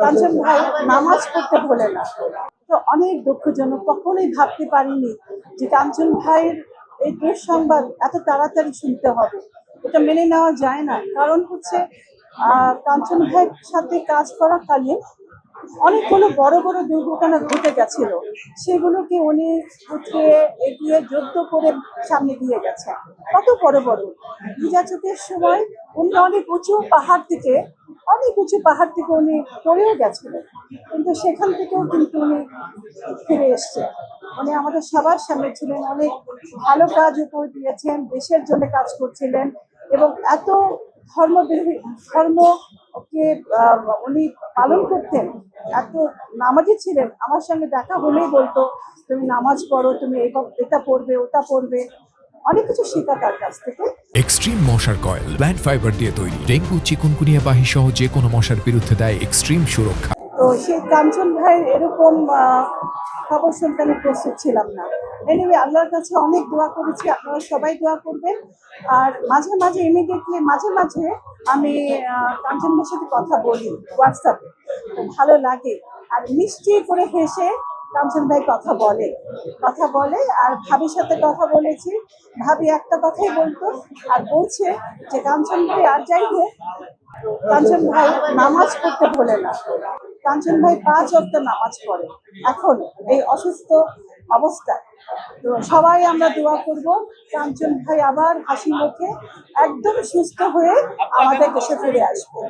কাঞ্চন ভাই নামাজ পড়তে ভোলে না। তো অনেক দুঃখজনক, কখনোই ভাবতে পারিনি যে কাঞ্চন ভাইয়ের এই দুঃসংবাদ এত তাড়াতাড়ি শুনতে হবে। এটা মেনে নেওয়া যায় না। কারণ হচ্ছে কাঞ্চন ভাইয়ের সাথে কাজ করাকালীন অনেকগুলো বড় বড় দুর্ঘটনা ঘটে গেছিল, সেগুলোকে উনি উঠিয়ে এগিয়ে যুদ্ধ করে সামনে দিয়ে গেছেন। কত বড় বড় ভিজা চোখের সময় উনি অনেক উঁচু পাহাড় থেকে উনি পড়েও গেছিলেন, কিন্তু সেখান থেকেও কিন্তু উনি ফিরে এসছেন। উনি আমাদের সবার সামনে ছিলেন, অনেক ভালো কাজ উপর দিয়েছেন, দেশের জন্য কাজ করছিলেন এবং এত ধর্মকে উনি পালন করতেন, এত নামাজি ছিলেন। আমার সঙ্গে দেখা হলেই বলতো, তুমি নামাজ পড়ো, তুমি এটা পড়বে, ওটা পড়বে, অনেক কিছু শেখা তার কাছ থেকে। এক্সট্রিম মশার কয়েল প্ল্যান্ট ফাইবার দিয়ে তৈরি, ডেঙ্গু চিকুনগুনিয়া বাহি সহ যে কোনো মশার বিরুদ্ধে দেয় এক্সট্রিম সুরক্ষা। তো সেই কাঞ্চন ভাইয়ের এরকম খবর শুনতে আমি প্রস্তুত ছিলাম না। এনিওয়ে, আল্লাহর কাছে অনেক দোয়া করেছি, আপনারা সবাই দোয়া করবেন। আর মাঝে মাঝে আমি কাঞ্চন ভাইয়ের সাথে কথা বলি হোয়াটসঅ্যাপে, তো ভালো লাগে। আর মিষ্টি করে হেসে কাঞ্চন ভাই কথা বলে। আর ভাবির সাথে কথা বলেছি, ভাবি একটা কথাই বলতো, আর বলছে যে কাঞ্চন ভাই আর যাই হোক, কাঞ্চন ভাই নামাজ পড়তে ভোলে না। কাঞ্চন ভাই 5 ওয়াক্ত নামাজ পড়ে এখন এই অসুস্থ অবস্থায়। তো সবাই আমরা দোয়া করব কাঞ্চন ভাই আবার হাসি মুখে একদম সুস্থ হয়ে আমাদের দেশে ফিরে আসবে।